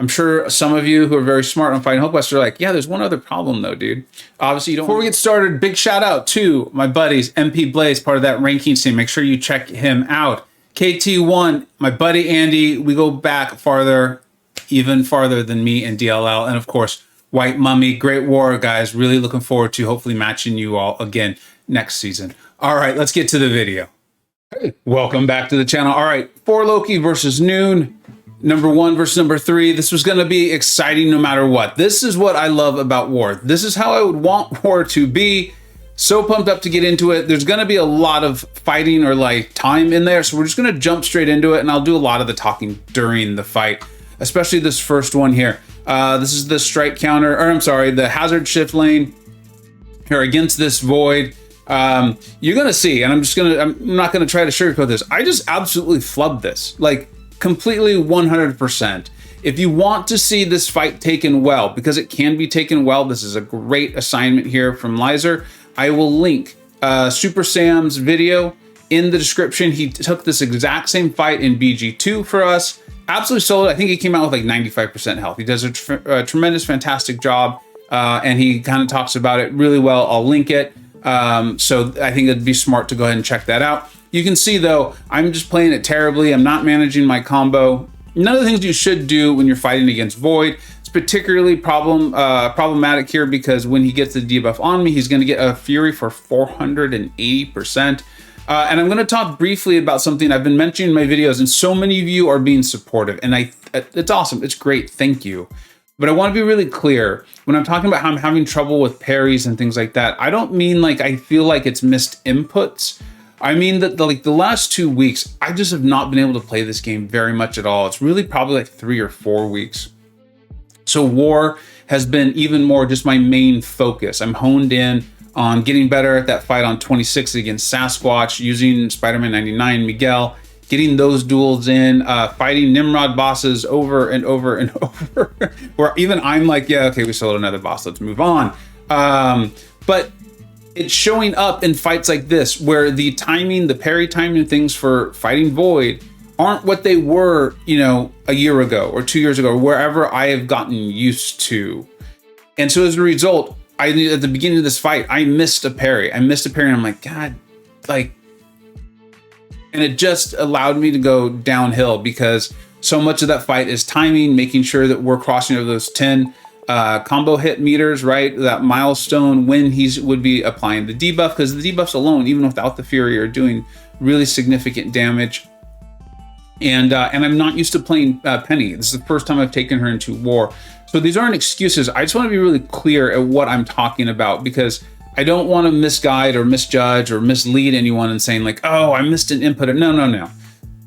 I'm sure some of you who are very smart on Fighting Hope West are like, yeah, there's one other problem though, dude. Obviously, you don't. Before we get started, big shout out to my buddies, MP Blaze, part of that rankings team. Make sure you check him out. KT1, my buddy Andy, we go back farther, even farther than me and DLL. And of course, White Mummy, great war, guys. Really looking forward to hopefully matching you all again next season. All right, let's get to the video. Hey, welcome back to the channel. All right, 4 Loki versus NewN. Number 1 versus number 3. This was going to be exciting no matter what. This is what I love about war. This is how I would want war to be. So pumped up to get into it. There's going to be a lot of fighting or like time in there. So we're just going to jump straight into it. And I'll do a lot of the talking during the fight, especially this first one here. This is the strike counter, or I'm sorry, the hazard shift lane here against this void. You're going to see, and I'm not going to try to sugarcoat this. I just absolutely flubbed this. Like, completely 100%. If you want to see this fight taken well, because it can be taken well, this is a great assignment here from Lizer. I will link Super Sam's video in the description. He took this exact same fight in BG2 for us. Absolutely sold it. I think he came out with like 95% health. He does a tremendous, fantastic job, and he kind of talks about it really well. I'll link it. So I think it'd be smart to go ahead and check that out. You can see though, I'm just playing it terribly. I'm not managing my combo. None of the things you should do when you're fighting against Void. It's particularly problematic here because when he gets the debuff on me, he's going to get a Fury for 480%. And I'm going to talk briefly about something I've been mentioning in my videos, and so many of you are being supportive, and it's awesome. It's great. Thank you. But I want to be really clear when I'm talking about how I'm having trouble with parries and things like that. I don't mean like I feel like it's missed inputs. I mean that the last 2 weeks, I just have not been able to play this game very much at all. It's really probably like 3 or 4 weeks. So war has been even more just my main focus. I'm honed in on getting better at that fight on 26 against Sasquatch, using Spider-Man 99, Miguel, getting those duels in, fighting Nimrod bosses over and over and over, where even I'm like, yeah, okay, we sold another boss, let's move on. But it's showing up in fights like this, where the timing, the parry timing things for fighting Void aren't what they were, you know, a year ago or 2 years ago, or wherever I have gotten used to. And so as a result, at the beginning of this fight, I missed a parry. And I'm like, God, like, and it just allowed me to go downhill because so much of that fight is timing, making sure that we're crossing over those 10 combo hit meters, right? That milestone when would be applying the debuff, because the debuffs alone, even without the Fury, are doing really significant damage. And I'm not used to playing Penny. This is the first time I've taken her into war. So these aren't excuses. I just want to be really clear at what I'm talking about, because I don't want to misguide or misjudge or mislead anyone in saying like, oh, I missed an input. No. A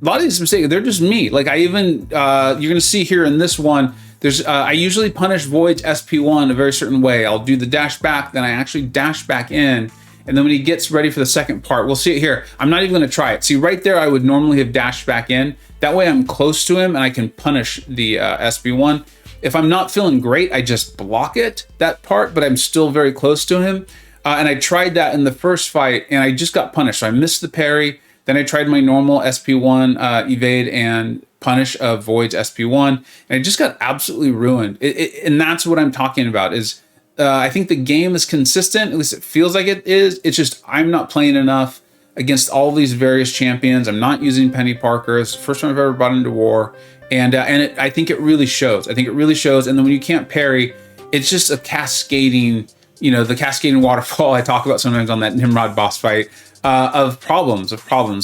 lot of these mistakes, they're just me. Like I even, you're going to see here in this one, there's, I usually punish Void's SP1 a very certain way. I'll do the dash back, then I actually dash back in. And then when he gets ready for the second part, we'll see it here. I'm not even going to try it. See right there, I would normally have dashed back in. That way I'm close to him and I can punish the SP1. If I'm not feeling great, I just block it, that part, but I'm still very close to him. And I tried that in the first fight and I just got punished. So I missed the parry. Then I tried my normal SP1 evade and punish of Void's SP1. And I just got absolutely ruined. And that's what I'm talking about is I think the game is consistent. At least it feels like it is. It's just I'm not playing enough against all these various champions. I'm not using Peni Parker. It's the first time I've ever brought into war. And I think it really shows. I think it really shows. And then when you can't parry, it's just a cascading, you know, the cascading waterfall I talk about sometimes on that Nimrod boss fight of problems.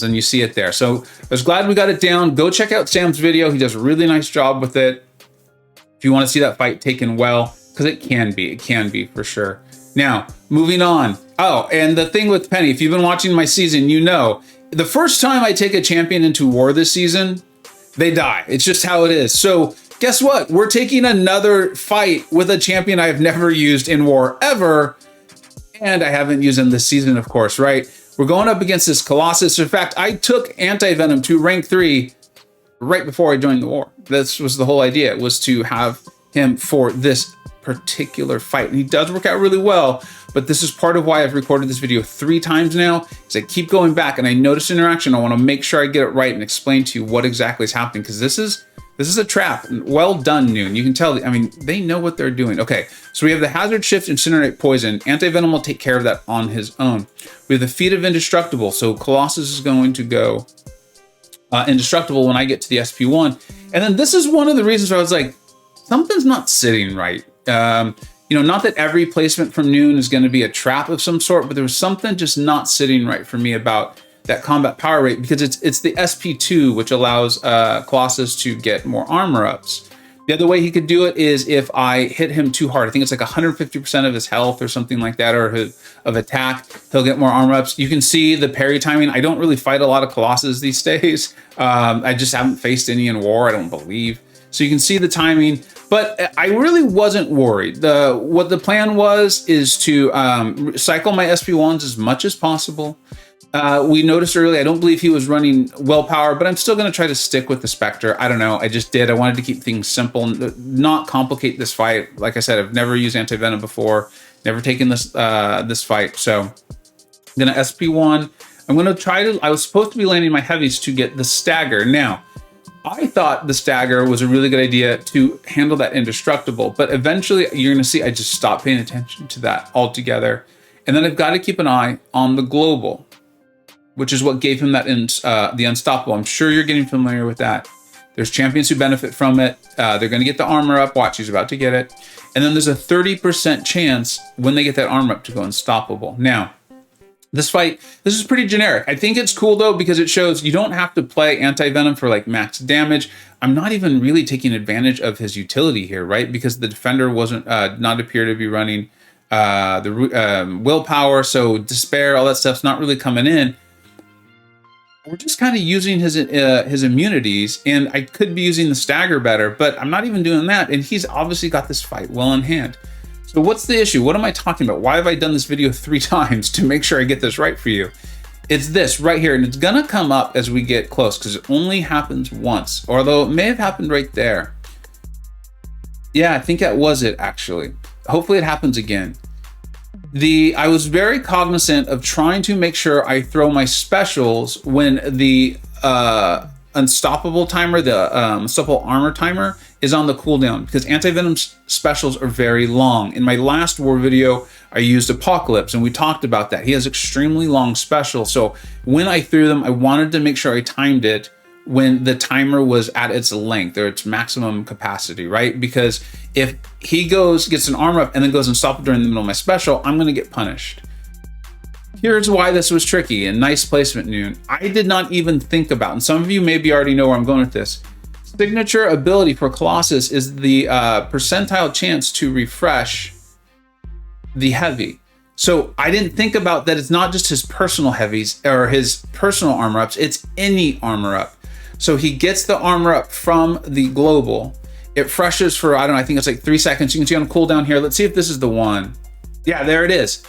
And you see it there. So I was glad we got it down. Go check out Sam's video. He does a really nice job with it. If you want to see that fight taken well, because it can be for sure. Now, moving on. Oh, and the thing with Penny, if you've been watching my season, you know, the first time I take a champion into war this season, they die. It's just how it is. So guess what? We're taking another fight with a champion I've never used in war ever. And I haven't used him this season, of course, right? We're going up against this Colossus. In fact, I took Anti-Venom to rank 3 right before I joined the war. This was the whole idea, was to have him for this particular fight. And he does work out really well, but this is part of why I've recorded this video 3 times now, is I keep going back and I notice interaction. I want to make sure I get it right and explain to you what exactly is happening, because this is This is a trap. Well done, NewN. You can tell, I mean, they know what they're doing. Okay, so we have the Hazard Shift, Incinerate, Poison. Anti-Venom will take care of that on his own. We have the Feat of Indestructible. So Colossus is going to go Indestructible when I get to the SP1. And then this is one of the reasons where I was like, something's not sitting right. You know, not that every placement from NewN is going to be a trap of some sort, but there was something just not sitting right for me about that combat power rate, because it's the SP2, which allows Colossus to get more armor ups. The other way he could do it is if I hit him too hard. I think it's like 150% of his health or something like that, or of attack, he'll get more armor ups. You can see the parry timing. I don't really fight a lot of Colossus these days. I just haven't faced any in war, I don't believe. So you can see the timing, but I really wasn't worried. What the plan was is to cycle my SP1s as much as possible. We noticed earlier, I don't believe he was running willpower, but I'm still going to try to stick with the Spectre. I don't know. I just did. I wanted to keep things simple, not complicate this fight. Like I said, I've never used Anti-Venom before, never taken this this fight. So I'm going to SP1. I'm going to try to, I was supposed to be landing my heavies to get the stagger. Now, I thought the stagger was a really good idea to handle that indestructible, but eventually you're going to see I just stopped paying attention to that altogether. And then I've got to keep an eye on the global, which is what gave him that the unstoppable. I'm sure you're getting familiar with that. There's champions who benefit from it. They're going to get the armor up. Watch, he's about to get it. And then there's a 30% chance when they get that armor up to go unstoppable. Now, this fight, this is pretty generic. I think it's cool though, because it shows you don't have to play Anti-Venom for like max damage. I'm not even really taking advantage of his utility here, right? Because the defender wasn't, not appear to be running the willpower. So despair, all that stuff's not really coming in. We're just kind of using his immunities, and I could be using the stagger better, but I'm not even doing that. And he's obviously got this fight well in hand. So what's the issue? What am I talking about? Why have I done this video 3 times to make sure I get this right for you? It's this right here, and it's gonna come up as we get close because it only happens once, although it may have happened right there. Yeah, I think that was it actually. Hopefully it happens again. I was very cognizant of trying to make sure I throw my specials when the unstoppable timer, the unstoppable armor timer is on the cooldown, because Anti-Venom's specials are very long. In my last war video, I used Apocalypse and we talked about that. He has extremely long specials. So when I threw them, I wanted to make sure I timed it when the timer was at its length or its maximum capacity, right? Because if he gets an armor up and then goes unstoppable during the middle of my special, I'm gonna get punished. Here's why this was tricky, and nice placement, NewN. I did not even think about, and some of you maybe already know where I'm going with this. Signature ability for Colossus is the percentile chance to refresh the heavy. So I didn't think about that. It's not just his personal heavies or his personal armor ups, it's any armor up. So he gets the armor up from the global. It freshes for, I don't know, I think it's like 3 seconds. You can see on cooldown here. Let's see if this is the one. Yeah, there it is.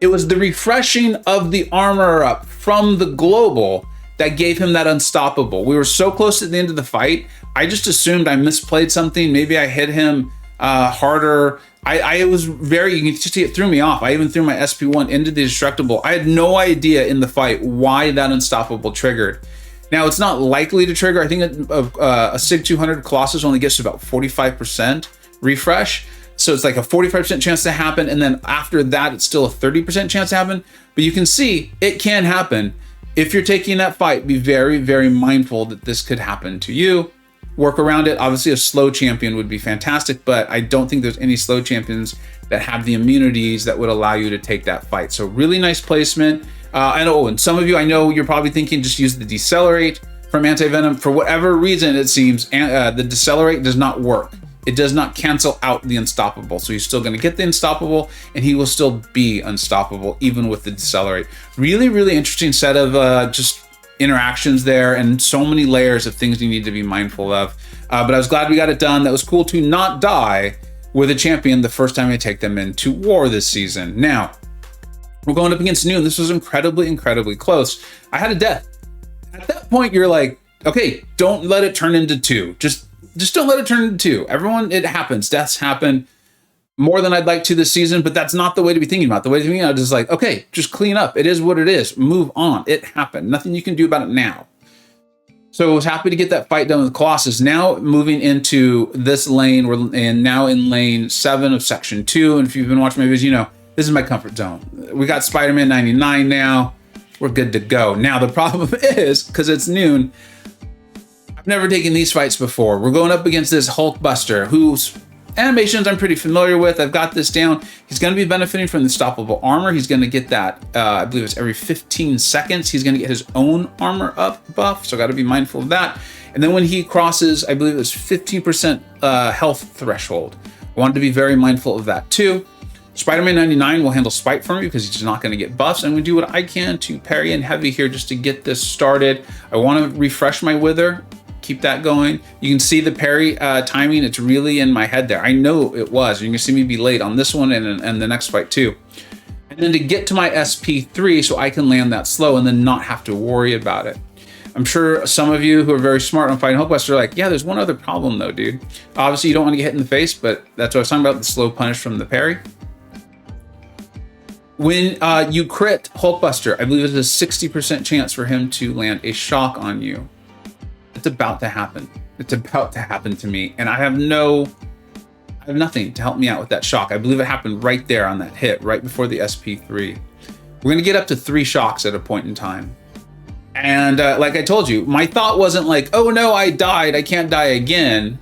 It was the refreshing of the armor up from the global that gave him that unstoppable. We were so close at the end of the fight. I just assumed I misplayed something. Maybe I hit him harder. I was very, you can see it threw me off. I even threw my SP1 into the destructible. I had no idea in the fight why that unstoppable triggered. Now, it's not likely to trigger. I think a SIG 200 Colossus only gets to about 45% refresh. So it's like a 45% chance to happen. And then after that, it's still a 30% chance to happen. But you can see it can happen. If you're taking that fight, be very, very mindful that this could happen to you. Work around it. Obviously, a slow champion would be fantastic, but I don't think there's any slow champions that have the immunities that would allow you to take that fight. So really nice placement. And some of you, I know you're probably thinking just use the decelerate from Anti-Venom. For whatever reason, it seems the decelerate does not work. It does not cancel out the unstoppable. So you're still going to get the unstoppable and he will still be unstoppable even with the decelerate. Really, really interesting set of just interactions there and so many layers of things you need to be mindful of. But I was glad we got it done. That was cool to not die with a champion the first time I take them into war this season. Now, we're going up against NewN. This was incredibly, incredibly close. I had a death. At that point, you're like, okay, don't let it turn into 2. Just don't let it turn into 2. Everyone, it happens. Deaths happen more than I'd like to this season, but that's not the way to be thinking about it. The way to be thinking about it is like, okay, just clean up. It is what it is. Move on. It happened. Nothing you can do about it now. So I was happy to get that fight done with Colossus. Now moving into this lane, we're now in lane 7 of section 2. And if you've been watching my videos, you know, this is my comfort zone. We got Spider-Man 99 now. We're good to go. Now the problem is, because it's NewN, I've never taken these fights before. We're going up against this Hulkbuster, whose animations I'm pretty familiar with. I've got this down. He's going to be benefiting from the stoppable armor. He's going to get that, I believe it's every 15 seconds. He's going to get his own armor up buff, so got to be mindful of that. And then when he crosses, I believe it was 15% health threshold. I wanted to be very mindful of that too. Spider-Man 99 will handle Spite for me because he's not going to get buffs. I'm going to do what I can to parry and heavy here just to get this started. I want to refresh my Wither. Keep that going. You can see the parry timing. It's really in my head there. I know it was. You can see me be late on this one and the next fight too. And then to get to my SP3 so I can land that slow and then not have to worry about it. I'm sure some of you who are very smart on fighting Hulkbuster are like, yeah, there's one other problem though, dude. Obviously you don't want to get hit in the face, but that's what I was talking about, the slow punish from the parry. When you crit Hulkbuster, I believe there's a 60% chance for him to land a shock on you. It's about to happen. It's about to happen to me. And I have nothing to help me out with that shock. I believe it happened right there on that hit, right before the SP3. We're gonna get up to 3 shocks at a point in time. And like I told you, my thought wasn't like, oh no, I died, I can't die again.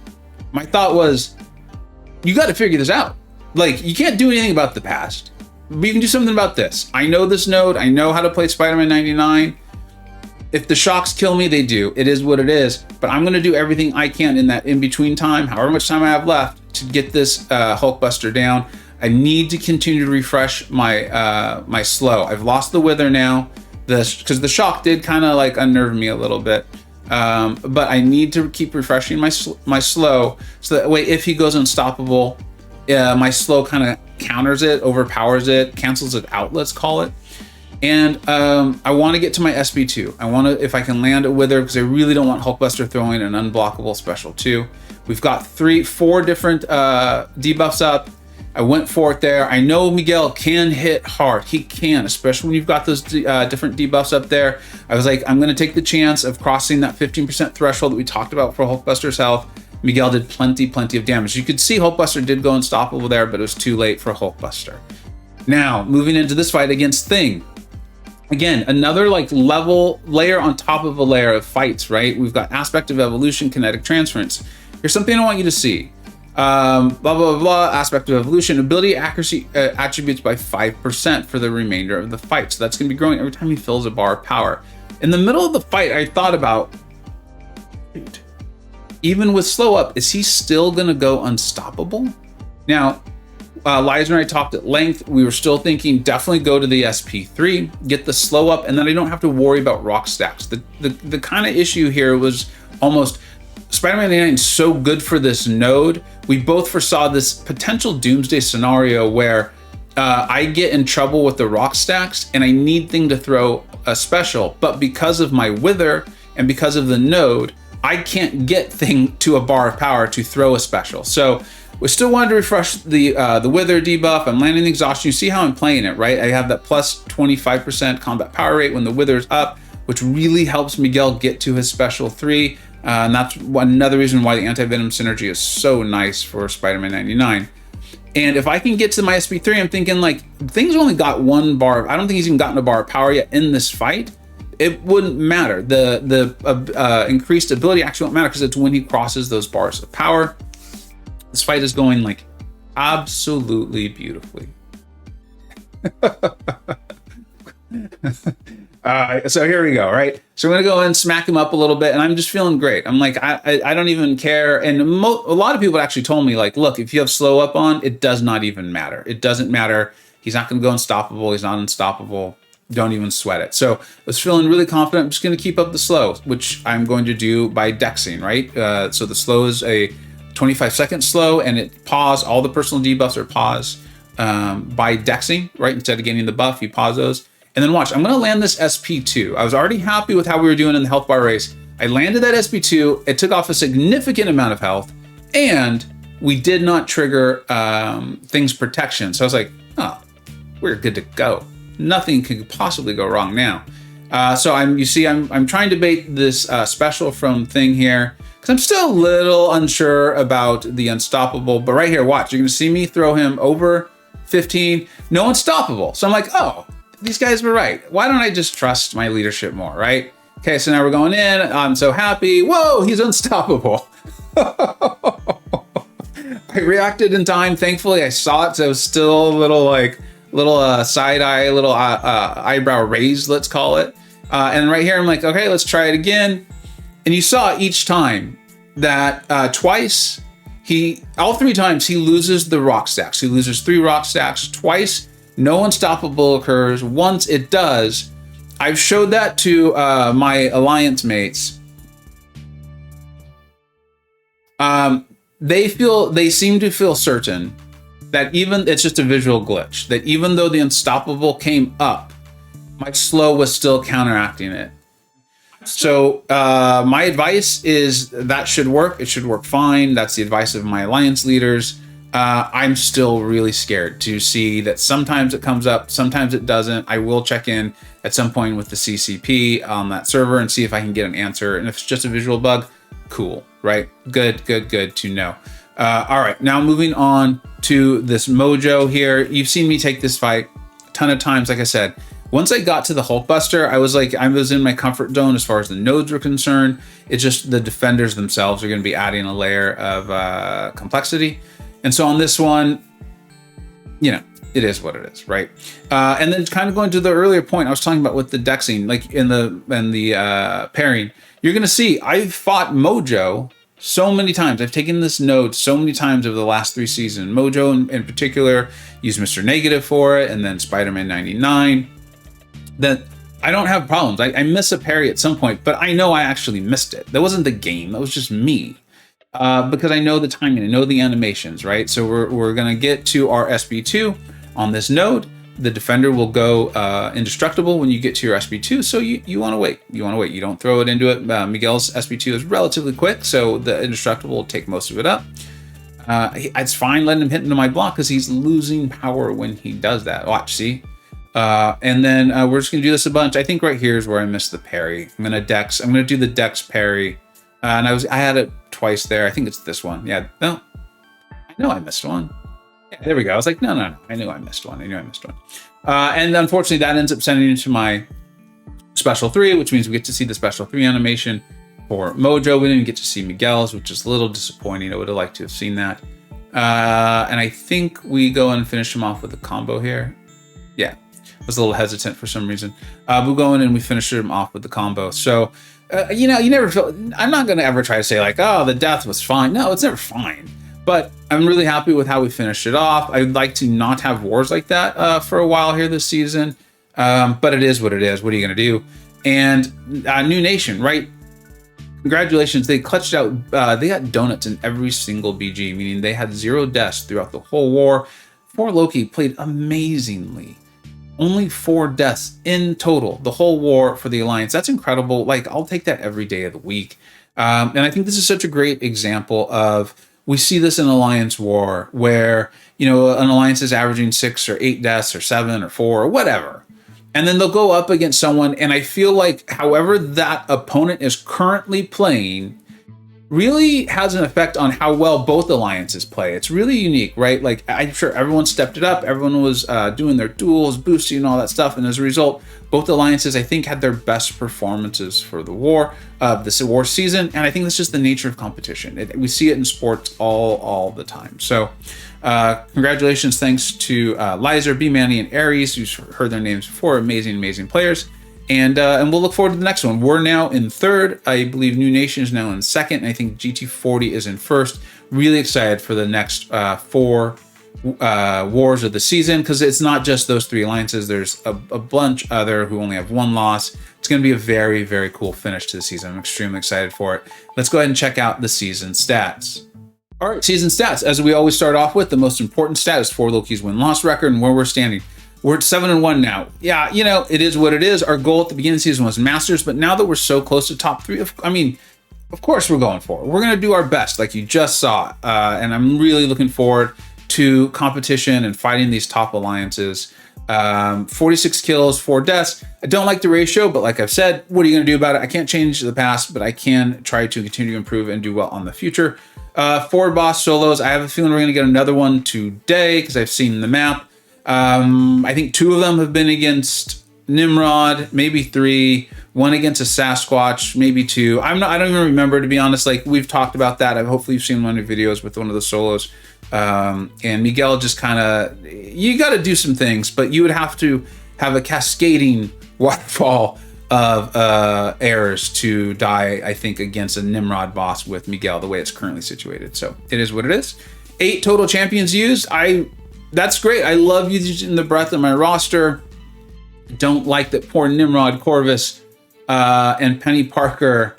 My thought was, you gotta figure this out. Like, you can't do anything about the past. We can do something about this. I know this node, I know how to play Spider-Man 99. If the shocks kill me, they do. It is what it is. But I'm gonna do everything I can in that in-between time, however much time I have left, to get this Hulkbuster down. I need to continue to refresh my my slow. I've lost the Wither now, because the shock did kind of like unnerve me a little bit. But I need to keep refreshing my slow, so that way if he goes unstoppable, my slow kind of counters it, overpowers it, cancels it out, let's call it. And I want to get to my SB2. I want to, if I can land a Wither, because I really don't want Hulkbuster throwing an unblockable special 2. We've got 4 different debuffs up. I went for it there. I know Miguel can hit hard. He can, especially when you've got those different debuffs up there. I was like, I'm going to take the chance of crossing that 15% threshold that we talked about for Hulkbuster's health. Miguel did plenty of damage. You could see Hulkbuster did go unstoppable there, but it was too late for Hulkbuster. Now, moving into this fight against Thing. Again, another like layer on top of a layer of fights, right? We've got aspect of evolution, kinetic transference. Here's something I want you to see. Blah, blah, blah, aspect of evolution, ability accuracy attributes by 5% for the remainder of the fight. So that's gonna be growing every time he fills a bar of power. In the middle of the fight, I thought about, dude, even with slow up, is he still gonna go unstoppable? Now, Liza and I talked at length. We were still thinking definitely go to the SP3, get the slow up, and then I don't have to worry about rock stacks. The kind of issue here was almost Spider-Man 99 is so good for this node. We both foresaw this potential doomsday scenario where I get in trouble with the rock stacks and I need Thing to throw a special, but because of my Wither and because of the node, I can't get Thing to a bar of power to throw a special. So we still wanted to refresh the Wither debuff. I'm landing the exhaustion. You see how I'm playing it, right? I have that plus 25% combat power rate when the Wither's up, which really helps Miguel get to his special 3. And that's another reason why the Anti-Venom synergy is so nice for Spider-Man 99. And if I can get to my SP3, I'm thinking like, Thing's only got 1 bar. I don't think he's even gotten a bar of power yet in this fight. It wouldn't matter. The increased ability actually won't matter because it's when he crosses those bars of power. This fight is going like absolutely beautifully. So here we go, right? So we're gonna go and smack him up a little bit, and I'm just feeling great. I'm like, I don't even care. And a lot of people actually told me like, look, if you have slow up on, it does not even matter. It doesn't matter. He's not gonna go unstoppable. He's not unstoppable. Don't even sweat it. So I was feeling really confident. I'm just gonna keep up the slow, which I'm going to do by dexing, right? So the slow is a 25-second slow, and it pause. All the personal debuffs are pause by dexing, right? Instead of getting the buff, you pause those. And then watch, I'm gonna land this SP2. I was already happy with how we were doing in the health bar race. I landed that SP2, it took off a significant amount of health, and we did not trigger Thing's protection. So I was like, oh, we're good to go. Nothing could possibly go wrong now. So I'm trying to bait this special from thing here, because I'm still a little unsure about the unstoppable. But right here, watch, you're gonna see me throw him over 15, no unstoppable. So I'm like, oh, these guys were right. Why don't I just trust my leadership more, right? Okay, so now we're going in. I'm so happy. Whoa, he's unstoppable. I reacted in time. Thankfully, I saw it, so it was still a little side eye, little eyebrow raised, let's call it. And right here, I'm like, okay, let's try it again. And you saw each time that all 3 times he loses the rock stacks. He loses 3 rock stacks. Twice, no unstoppable occurs. Once it does, I've showed that to my alliance mates. They seem to feel certain that it's just a visual glitch, that even though the unstoppable came up, my slow was still counteracting it. So my advice is that should work. It should work fine. That's the advice of my alliance leaders. I'm still really scared to see that sometimes it comes up, sometimes it doesn't. I will check in at some point with the CCP on that server and see if I can get an answer. And if it's just a visual bug, cool, right? Good to know. All right, now moving on to this Mojo here. You've seen me take this fight a ton of times. Like I said, once I got to the Hulkbuster, I was in my comfort zone as far as the nodes were concerned. It's just the defenders themselves are going to be adding a layer of complexity. And so on this one, it is what it is, right? And then kind of going to the earlier point I was talking about with the dexing, like in the pairing, you're going to see I've fought Mojo so many times. I've taken this node so many times over the last 3 seasons. Mojo in particular, used Mr. Negative for it, and then Spider-Man 99. That I don't have problems. I miss a parry at some point, but I know I actually missed it. That wasn't the game. That was just me. Because I know the timing, I know the animations, right? So we're going to get to our SB2 on this node. The defender will go indestructible when you get to your SB2. So you want to wait. You don't throw it into it. Miguel's SB2 is relatively quick, so the indestructible will take most of it up. It's fine letting him hit into my block because he's losing power when he does that. Watch, see? And then we're just going to do this a bunch. I think right here is where I missed the parry. I'm going to do the dex parry. And I had it twice there. I think it's this one. Yeah, no, I know I missed one. Yeah, there we go. I was like, no. I knew I missed one. And unfortunately, that ends up sending into my special 3, which means we get to see the special 3 animation for Mojo. We didn't get to see Miguel's, which is a little disappointing. I would have liked to have seen that. And I think we go and finish him off with a combo here. Yeah, I was a little hesitant for some reason. We'll go in and we finish him off with the combo. So, you never feel, I'm not going to ever try to say like, oh, the death was fine. No, it's never fine. But I'm really happy with how we finished it off. I'd like to not have wars like that for a while here this season. But it is what it is. What are you going to do? And New Nation, right? Congratulations. They clutched out. They got donuts in every single BG, meaning they had 0 deaths throughout the whole war. 4 Loki played amazingly. Only 4 deaths in total, the whole war for the Alliance. That's incredible. Like, I'll take that every day of the week. And I think this is such a great example of, we see this in Alliance war where, an Alliance is averaging 6 or 8 deaths or 7 or 4 or whatever. And then they'll go up against someone. And I feel like however that opponent is currently playing really has an effect on how well both alliances play. It's really unique, right? Like, I'm sure everyone stepped it up. Everyone was doing their duels, boosting, and all that stuff. And as a result, both alliances, I think, had their best performances for the war, this war season. And I think that's just the nature of competition. We see it in sports all the time. So congratulations, thanks to Lizer, B-Manny, and Ares, who's heard their names before. Amazing players. And we'll look forward to the next one. We're now in 3rd. I believe New Nation is now in 2nd. And I think GT40 is in 1st. Really excited for the next 4 wars of the season, because it's not just those 3 alliances. There's a bunch other who only have 1 loss. It's going to be a very cool finish to the season. I'm extremely excited for it. Let's go ahead and check out the season stats. All right, season stats. As we always start off with, the most important stat is 4 Loki's win-loss record and where we're standing. We're at 7-1 now. Yeah, it is what it is. Our goal at the beginning of the season was Masters, but now that we're so close to top 3, of course we're going for it. We're going to do our best, like you just saw. And I'm really looking forward to competition and fighting these top alliances. 46 kills, 4 deaths. I don't like the ratio, but like I've said, what are you going to do about it? I can't change the past, but I can try to continue to improve and do well on the future. 4 boss solos. I have a feeling we're going to get another one today because I've seen the map. I think 2 of them have been against Nimrod, maybe 3. 1 against a Sasquatch, maybe 2. I don't even remember, to be honest. Like, we've talked about that. Hopefully you've seen one of the videos with one of the solos. And Miguel just kind of, you got to do some things, but you would have to have a cascading waterfall of errors to die, I think, against a Nimrod boss with Miguel, the way it's currently situated. So it is what it is. 8 total champions used. That's great. I love using the breadth of my roster. Don't like that poor Nimrod, Corvus, and Peni Parker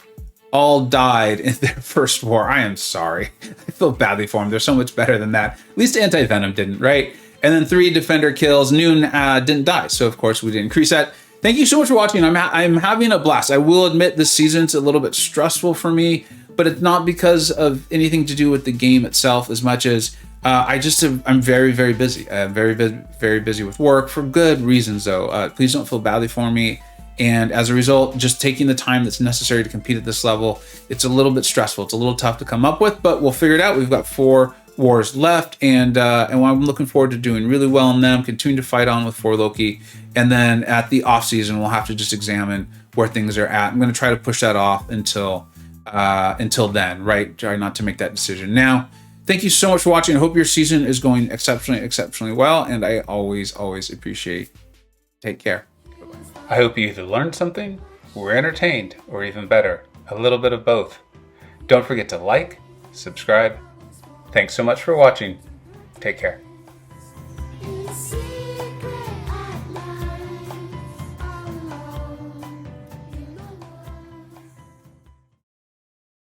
all died in their first war. I am sorry. I feel badly for them. They're so much better than that. At least Anti-Venom didn't, right? And then 3 defender kills. NewN didn't die, so of course we didn't increase that. Thank you so much for watching. I'm having a blast. I will admit this season's a little bit stressful for me, but it's not because of anything to do with the game itself as much as I'm very, very busy. I'm very busy with work for good reasons, though. Please don't feel badly for me. And as a result, just taking the time that's necessary to compete at this level, it's a little bit stressful. It's a little tough to come up with, but we'll figure it out. We've got 4 wars left, and I'm looking forward to doing really well in them, continue to fight on with 4 Loki, and then at the off season, we'll have to just examine where things are at. I'm going to try to push that off until then, right? Try not to make that decision now. Thank you so much for watching. I hope your season is going exceptionally well, and I always appreciate. Take care. I hope you either learned something, were entertained, or even better, a little bit of both. Don't forget to like, subscribe. Thanks so much for watching. Take care.